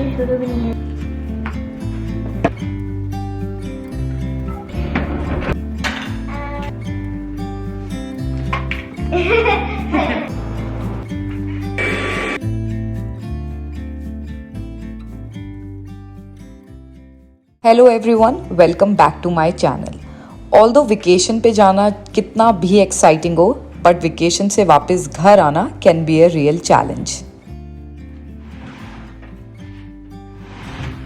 बारिश शुरू भी नहीं है। Hello everyone, welcome back to my channel. Although vacation पे जाना कितना भी एक्साइटिंग हो, बट वेकेशन से वापस घर आना can be a real challenge.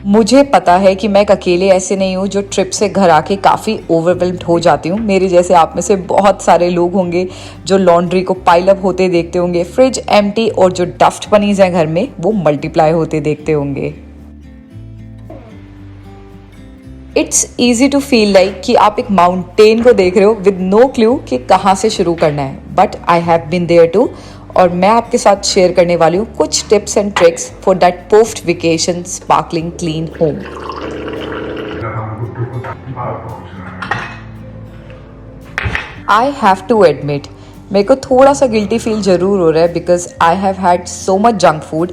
मुझे पता है कि मैं एक अकेले ऐसे नहीं हूँ जो ट्रिप से घर आके काफ़ी ओवरवेल्म्ड हो जाती हूँ। मेरे जैसे आप में से बहुत सारे लोग होंगे जो लॉन्ड्री को पाइल अप होते देखते होंगे, फ्रिज एम्प्टी और जो डस्ट बनीज हैं घर में वो मल्टीप्लाई होते देखते होंगे। It's easy to feel like कि आप एक माउंटेन को देख रहे हो विद नो क्लू कि कहाँ से शुरू करना है, but I have been there too. और मैं आपके साथ शेयर करने वाली हूँ कुछ tips and tricks for that post vacation sparkling clean home. I have to admit, मेरे को थोड़ा सा गिल्टी फील जरूर हो रहा है because I have had so much junk food.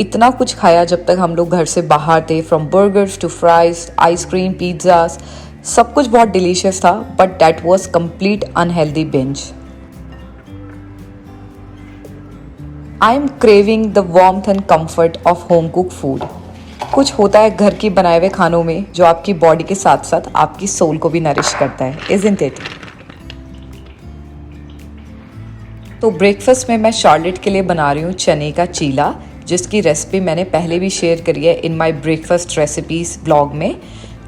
इतना कुछ खाया जब तक हम लोग घर से बाहर थे, from burgers to fries, ice cream, pizzas, सब कुछ बहुत डिलीशियस था, but that was complete unhealthy binge. I am craving the warmth and comfort of home cook food. कुछ होता है घर की बनाए हुए खानों में जो आपकी बॉडी के साथ साथ आपकी सोल को भी नरिश करता है, इज़न्ट इट? तो ब्रेकफास्ट में मैं शार्लेट के लिए बना रही हूँ चने का चीला, जिसकी रेसिपी मैंने पहले भी शेयर करी है in my breakfast recipes blog में,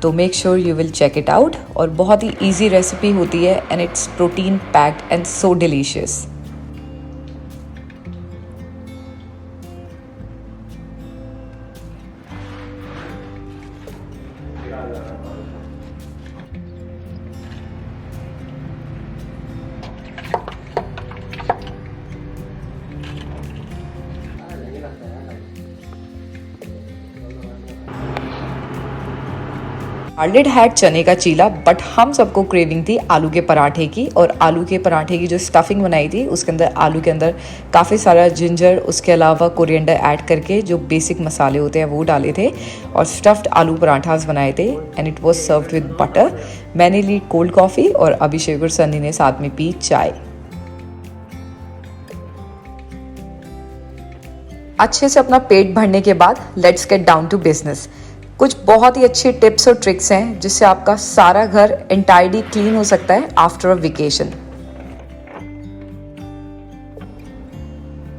तो make sure you will check it out. और बहुत ही इजी रेसिपी होती है and it's protein packed and so delicious. Charlotte had चने का चीला, बट हम सबको क्रेविंग थी आलू के पराठे की। और आलू के पराठे की जो स्टफिंग बनाई थी उसके अंदर आलू के अंदर काफ़ी सारा जिंजर, उसके अलावा कोरिएंडर ऐड करके जो बेसिक मसाले होते हैं वो डाले थे और स्टफ्ड आलू पराठास बनाए थे and it was served with butter. मैंने ली कोल्ड कॉफ़ी और अभिषेक और सन्नी ने साथ में पी चाय। अच्छे से अपना पेट भरने के बाद let's get down to business. कुछ बहुत ही अच्छी टिप्स और ट्रिक्स हैं जिससे आपका सारा घर एंटायरली क्लीन हो सकता है आफ्टर अ वेकेशन।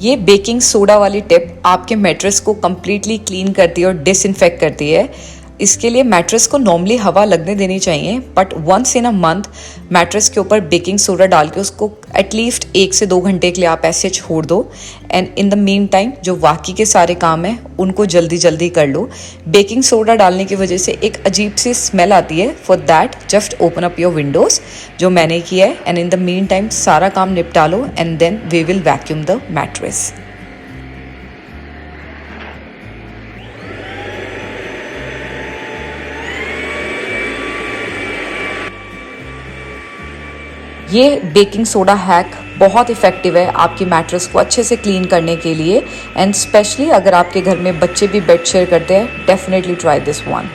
ये बेकिंग सोडा वाली टिप आपके मैट्रेस को कंप्लीटली क्लीन करती है और डिसइंफेक्ट करती है। इसके लिए मैट्रेस को नॉर्मली हवा लगने देनी चाहिए, but once in a month mattress के ऊपर बेकिंग सोडा डाल के उसको एटलीस्ट 1 से 2 घंटे के लिए आप ऐसे छोड़ दो and in the mean time जो बाकी के सारे काम हैं उनको जल्दी जल्दी कर लो। बेकिंग सोडा डालने की वजह से एक अजीब सी स्मेल आती है, for that just open up your windows, जो मैंने किया है, and in the meantime सारा काम निपटा लो and then we will vacuum the mattress. ये बेकिंग सोडा हैक बहुत इफ़ेक्टिव है आपकी मैट्रेस को अच्छे से क्लीन करने के लिए, एंड स्पेशली अगर आपके घर में बच्चे भी बेड शेयर करते हैं, definitely try this one.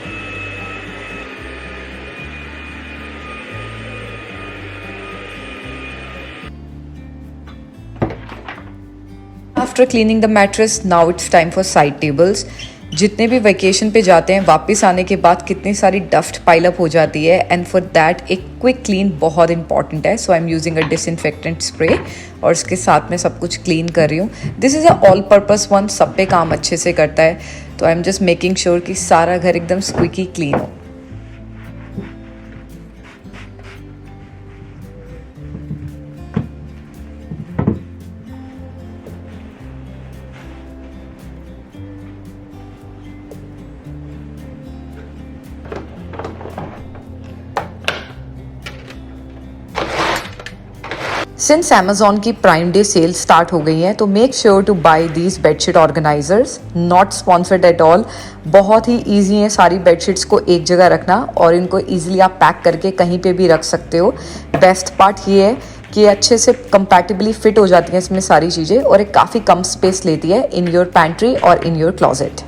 After cleaning the mattress, now it's time for side tables. जितने भी वेकेशन पे जाते हैं वापस आने के बाद कितनी सारी डस्ट पाइल अप हो जाती है, एंड फॉर दैट एक क्विक क्लीन बहुत इंपॉर्टेंट है। So I am using a disinfectant spray और इसके साथ में सब कुछ क्लीन कर रही हूँ। This is a all purpose one, सब पे काम अच्छे से करता है, तो I am just making sure कि सारा घर एकदम स्क्विकी क्लीन हो। सिंस Amazon की प्राइम डे सेल स्टार्ट हो गई है, तो make sure to buy these bedsheet organisers, not sponsored at all. बहुत ही ईजी है सारी बेडशीट्स को एक जगह रखना और इनको ईजिली आप पैक करके कहीं पे भी रख सकते हो। बेस्ट पार्ट ये है कि ये अच्छे से कंपैटिबली फिट हो जाती हैं इसमें सारी चीज़ें और एक काफ़ी कम स्पेस लेती है इन योर पैंट्री और in your closet.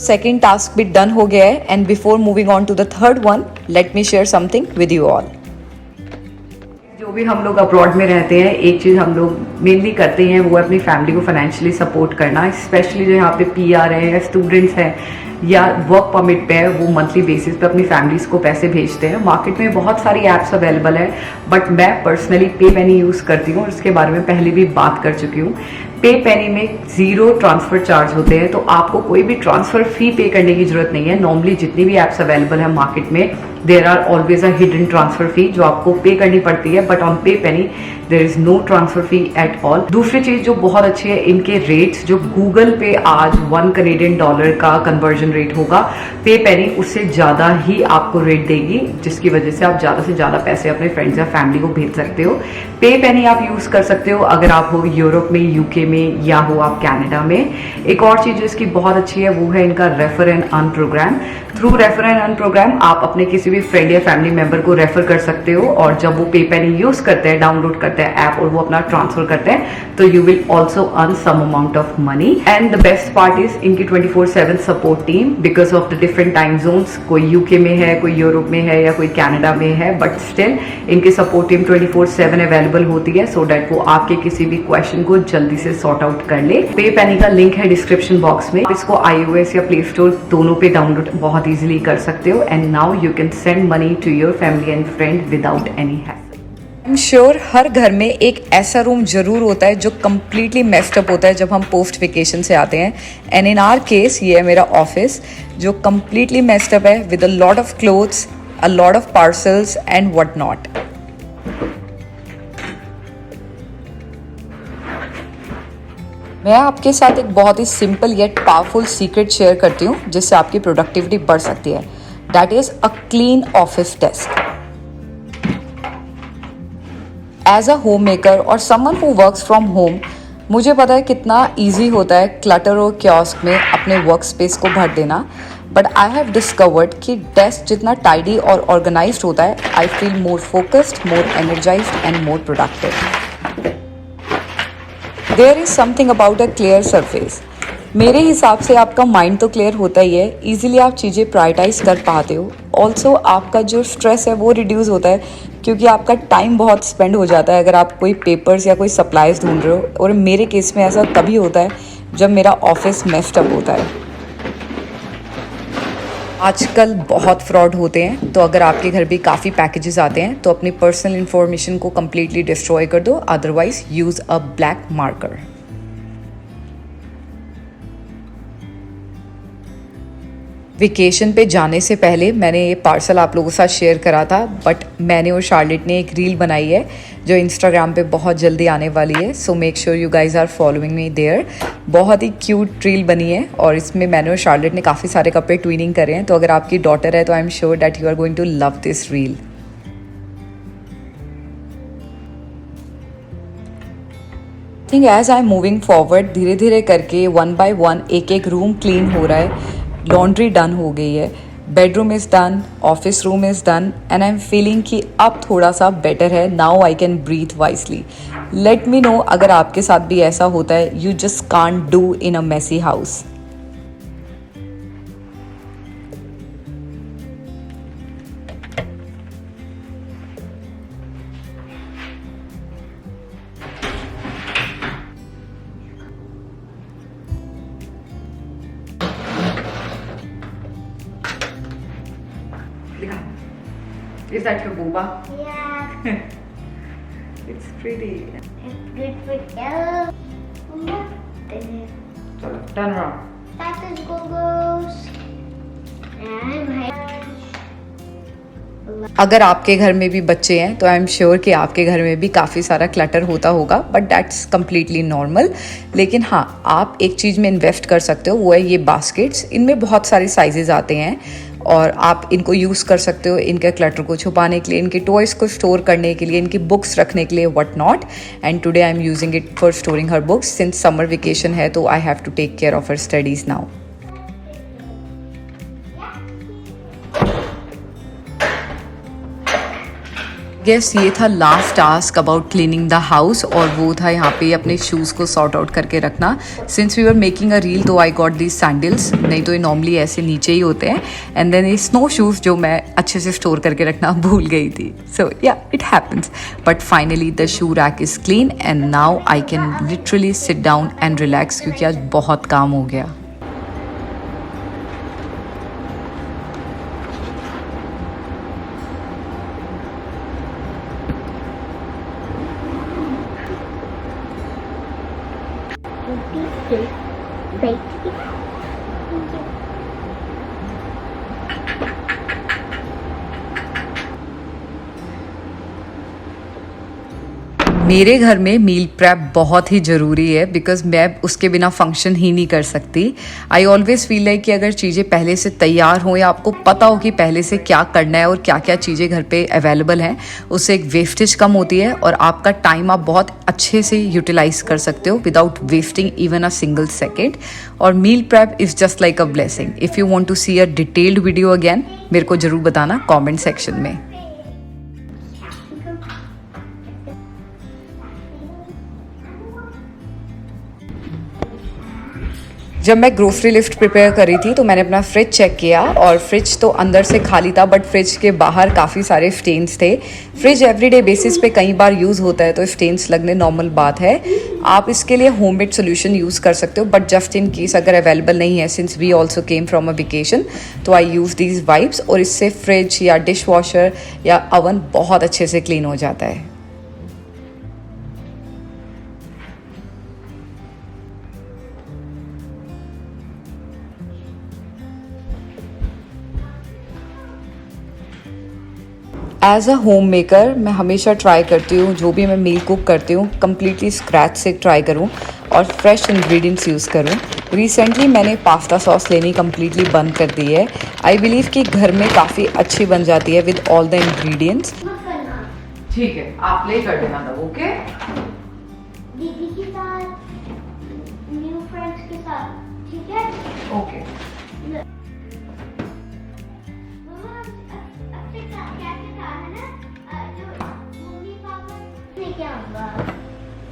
Second task भी डन हो गया है and before moving on to the third one, let me share something with you all. जो भी हम लोग अब्रॉड में रहते हैं, एक चीज़ हम लोग मेनली करते हैं वो है अपनी फैमिली को फाइनेंशियली सपोर्ट करना। स्पेशली जो यहाँ पे पीआर है या स्टूडेंट्स हैं या वर्क परमिट पे है, वो मंथली बेसिस पे अपनी फैमिलीज को पैसे भेजते हैं। मार्केट में बहुत सारी ऐप्स अवेलेबल है, बट मैं पर्सनली पे पेनी यूज़ करती हूँ और इसके बारे में पहले भी बात कर चुकी हूँ। पे पेनी में 0 ट्रांसफर चार्ज होते हैं, तो आपको कोई भी ट्रांसफर फी पे करने की जरूरत नहीं है। नॉर्मली जितनी भी ऐप्स अवेलेबल है मार्केट में, there are always a hidden transfer fee जो आपको पे करनी पड़ती है, but on pay penny there is no transfer fee at all. दूसरी चीज जो बहुत अच्छी है, इनके रेट्स जो गूगल पे आज $1 का कन्वर्जन रेट होगा, पे पेनी उससे ज्यादा ही आपको रेट देगी, जिसकी वजह से आप ज्यादा से ज्यादा पैसे अपने फ्रेंड्स या फैमिली को भेज सकते हो। पे पेनी आप यूज कर सकते हो अगर आप हो यूरोप में, यूके में, या हो आप कनाडा में। एक और चीज जो इसकी बहुत अच्छी है वो है इनका refer and earn programme. Through refer and earn programme आप अपने किसी भी फ्रेंड या फैमिली मेंबर को रेफर कर सकते हो, और जब वो पे पेनी यूज करते हैं, डाउनलोड करते हैं ऐप और वो अपना ट्रांसफर करते हैं, तो you will also earn some amount of money. And the best part is इनकी 24/7 support team, because of the different time zones. कोई यूके में है, कोई यूरोप में है या कोई कनाडा में है, बट स्टिल इनकी सपोर्ट टीम 24/7 अवेलेबल होती है, सो डैट वो आपके किसी भी क्वेश्चन को जल्दी से सॉर्ट आउट कर ले। पे पेनी का लिंक है डिस्क्रिप्शन बॉक्स में, इसको iOS या प्ले स्टोर दोनों पे डाउनलोड बहुत इजीली कर सकते हो। And now you can send money to your family and friend without any hassle. I am sure हर घर में एक ऐसा रूम जरूर होता है जो कम्प्लीटली मेस्ड अप होता है जब हम पोस्ट वेकेशन से आते हैं। एंड इन आवर केस ये है मेरा ऑफिस जो कम्प्लीटली मेस्ड अप है with a lot of clothes, a lot of parcels and what not. मैं आपके साथ एक बहुत ही simple yet powerful secret share करती हूँ जिससे आपकी प्रोडक्टिविटी बढ़ सकती है। That is a clean office desk. As a home maker और someone who works from home, मुझे पता है कितना ईजी होता है क्लटर और कियोस्क में अपने वर्क स्पेस को भर देना, बट आई हैव डिस्कवर्ड कि डेस्क जितना टाइडी और ऑर्गेनाइज्ड होता है, I feel more focused, more energised and more productive. There is something about a clear surface. मेरे हिसाब से आपका माइंड तो क्लियर होता ही है, इजीली आप चीज़ें प्रायोरिटाइज कर पाते हो। ऑल्सो आपका जो स्ट्रेस है वो रिड्यूस होता है, क्योंकि आपका टाइम बहुत स्पेंड हो जाता है अगर आप कोई पेपर्स या कोई सप्लाईज ढूंढ रहे हो। और मेरे केस में ऐसा तभी होता है जब मेरा ऑफिस मेस्ड अप होता है। आजकल बहुत फ्रॉड होते हैं, तो अगर आपके घर भी काफ़ी पैकेजेस आते हैं तो अपनी पर्सनल इन्फॉर्मेशन को कम्प्लीटली डिस्ट्रॉय कर दो, अदरवाइज यूज़ अ ब्लैक मार्कर। वेकेशन पे जाने से पहले मैंने ये पार्सल आप लोगों के साथ शेयर करा था, बट मैंने और शार्लेट ने एक रील बनाई है जो इंस्टाग्राम पे बहुत जल्दी आने वाली है, so make sure you guys are following me there. बहुत ही क्यूट रील बनी है और इसमें मैंने और शार्लेट ने काफ़ी सारे कपड़े ट्विनिंग करे हैं, तो अगर आपकी डॉटर है तो I am sure that you are going to love this reel. Think as I am moving forward, धीरे धीरे करके 1 by 1 एक एक रूम क्लीन हो रहा है। लॉन्ड्री डन हो गई है, bedroom is done, office room is done, and I am feeling कि अब थोड़ा सा बेटर है। Now I can breathe wisely. Let me know अगर आपके साथ भी ऐसा होता है। You just can't do in a messy house. Is that your booba? Yeah. It's pretty. It's good for you. Chalo, turn around. That is Gogo's. And my. अगर आपके घर में भी बच्चे हैं तो आई एम श्योर कि आपके घर में भी काफ़ी सारा क्लटर होता होगा, बट दैट्स कम्प्लीटली नॉर्मल। लेकिन हाँ, आप एक चीज़ में इन्वेस्ट कर सकते हो, वो है ये बास्केट्स। इनमें बहुत सारे साइजेस आते हैं और आप इनको यूज़ कर सकते हो इनके क्लटर को छुपाने के लिए, इनके टॉयज़ को स्टोर करने के लिए, इनकी बुक्स रखने के लिए, what not. And today I am using it for storing her books. Since summer vacation है तो I have to take care of her studies now. Guess ये था last task about cleaning the house, और वो था यहाँ पे अपने शूज़ को सॉर्ट आउट करके रखना. Since we were making a reel तो आई गॉट दीज सैंडल्स, नहीं तो ये नॉर्मली ऐसे नीचे ही होते हैं. एंड देन ये स्नो शूज़ जो मैं अच्छे से स्टोर करके रखना भूल गई थी. सो या it happens, but finally the shoe rack is clean and now I can literally sit down and relax, क्योंकि आज बहुत काम हो गया. मेरे घर में मील प्रेप बहुत ही ज़रूरी है, बिकॉज मैं उसके बिना फंक्शन ही नहीं कर सकती. आई ऑलवेज फील लाइक कि अगर चीज़ें पहले से तैयार हो या आपको पता हो कि पहले से क्या करना है और क्या क्या चीज़ें घर पे अवेलेबल हैं, उससे एक वेस्टेज कम होती है और आपका टाइम आप बहुत अच्छे से यूटिलाइज कर सकते हो without wasting even a single second. और meal prep is just like a blessing. If you want to see a detailed video again, मेरे को ज़रूर बताना कॉमेंट सेक्शन में. जब मैं ग्रोसरी लिस्ट प्रिपेयर कर रही थी तो मैंने अपना फ्रिज चेक किया, और फ्रिज तो अंदर से खाली था बट फ्रिज के बाहर काफ़ी सारे स्टेन्स थे. फ्रिज एवरीडे बेसिस पे कई बार यूज़ होता है तो स्टेन्स लगने नॉर्मल बात है. आप इसके लिए होममेड सोल्यूशन यूज़ कर सकते हो, बट जस्ट इन केस अगर अवेलेबल नहीं है, since we also came from a vacation, तो आई यूज़ दीज वाइप्स, और इससे फ्रिज या डिश वॉशर या अवन बहुत अच्छे से क्लीन हो जाता है. एज अ होम मेकर मैं हमेशा ट्राई करती हूँ जो भी मैं मील कुक करती हूँ कम्प्लीटली स्क्रैच से ट्राई करूँ और फ्रेश इंग्रेडिएंट्स यूज़ करूँ. रिसेंटली मैंने पास्ता सॉस लेनी कम्प्लीटली बंद कर दी है. आई बिलीव कि घर में काफ़ी अच्छी बन जाती है विद ऑल द इंग्रेडिएंट्स. ठीक है, आप प्ले कर देना तब. ओके, दीदी के साथ, न्यू फ्रेंड्स के साथ, ठीक है? ओके.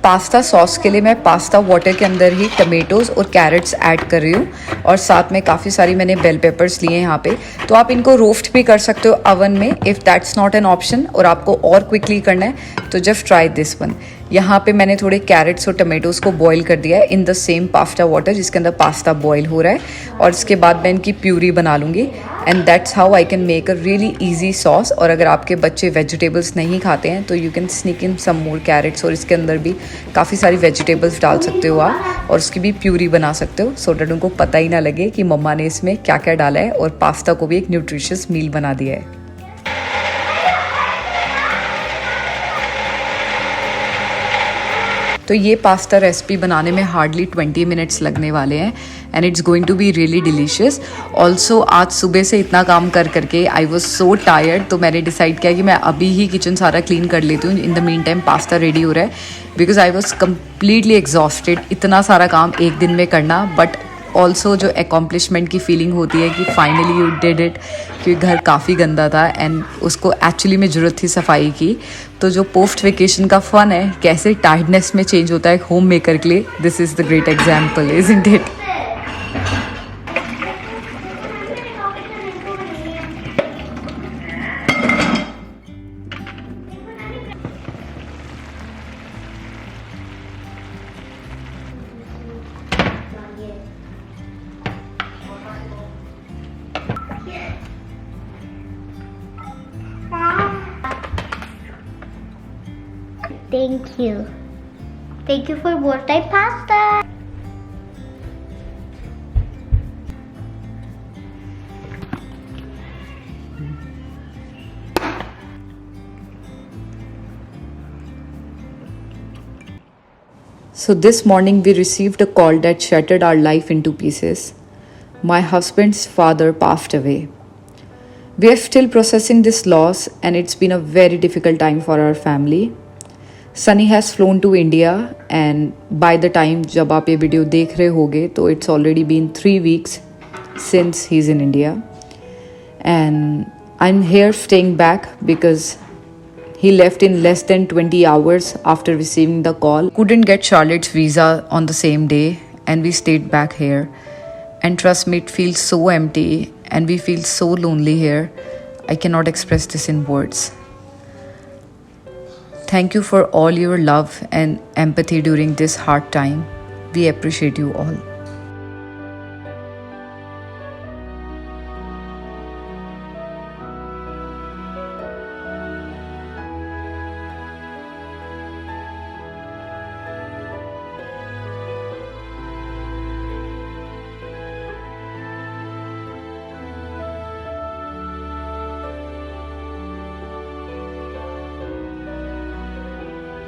पास्ता सॉस के लिए मैं पास्ता वाटर के अंदर ही टमेटोज़ और कैरेट्स ऐड कर रही हूँ, और साथ में काफ़ी सारी मैंने बेल पेपर्स लिए हैं यहाँ पे. तो आप इनको रोस्ट भी कर सकते हो अवन में, if that's not an option, और आपको और क्विकली करना है तो जस्ट ट्राई दिस वन. यहाँ पे मैंने थोड़े कैरेट्स और टमेटोज़ को बॉईल कर दिया है in the same pasta water जिसके अंदर पास्ता बॉईल हो रहा है, और इसके बाद मैं इनकी प्यूरी बना लूँगी. And that's how I can make a really easy sauce. और अगर आपके बच्चे वेजिटेबल्स नहीं खाते हैं तो you can sneak in some more carrots, और इसके अंदर भी काफ़ी सारी वेजिटेबल्स डाल सकते हो आप, और उसकी भी प्यूरी बना सकते हो, सो डैट उनको पता ही ना लगे कि मम्मा ने इसमें क्या क्या डाला है, और पास्ता को भी एक न्यूट्रिशियस मील बना दिया है. तो ये पास्ता रेसिपी बनाने में हार्डली 20 मिनट्स लगने वाले हैं, and it's going to be really delicious. Also आज सुबह से इतना काम कर करके आई वॉज सो टायर्ड, तो मैंने डिसाइड किया कि मैं अभी ही किचन सारा क्लीन कर लेती हूँ. इन the mean time pasta ready हो रहा है, because I was completely exhausted. इतना सारा काम एक दिन में करना, बट ऑल्सो जो एकम्प्लिशमेंट की फीलिंग होती है कि फाइनली यू डिड इट, क्योंकि घर काफ़ी गंदा था एंड उसको एक्चुअली में ज़रूरत थी सफाई की. तो जो पोस्ट वेकेशन का फन है कैसे टायर्डनेस में चेंज होता है होम मेकर के लिए, this is the great example, isn't it? Thank you. Thank you for more type pasta. So this morning we received a call that shattered our life into pieces. My husband's father passed away. We are still processing this loss, and it's been a very difficult time for our family. Sunny has flown to India, and by the time जब आप ये video देख रहे होगे तो it's already been 3 weeks since he's in India, and I'm here staying back because He left in less than 20 hours after receiving the call. Couldn't get Charlotte's visa on the same day, and we stayed back here. And trust me, it feels so empty and we feel so lonely here. I cannot express this in words. Thank you for all your love and empathy during this hard time. We appreciate you all.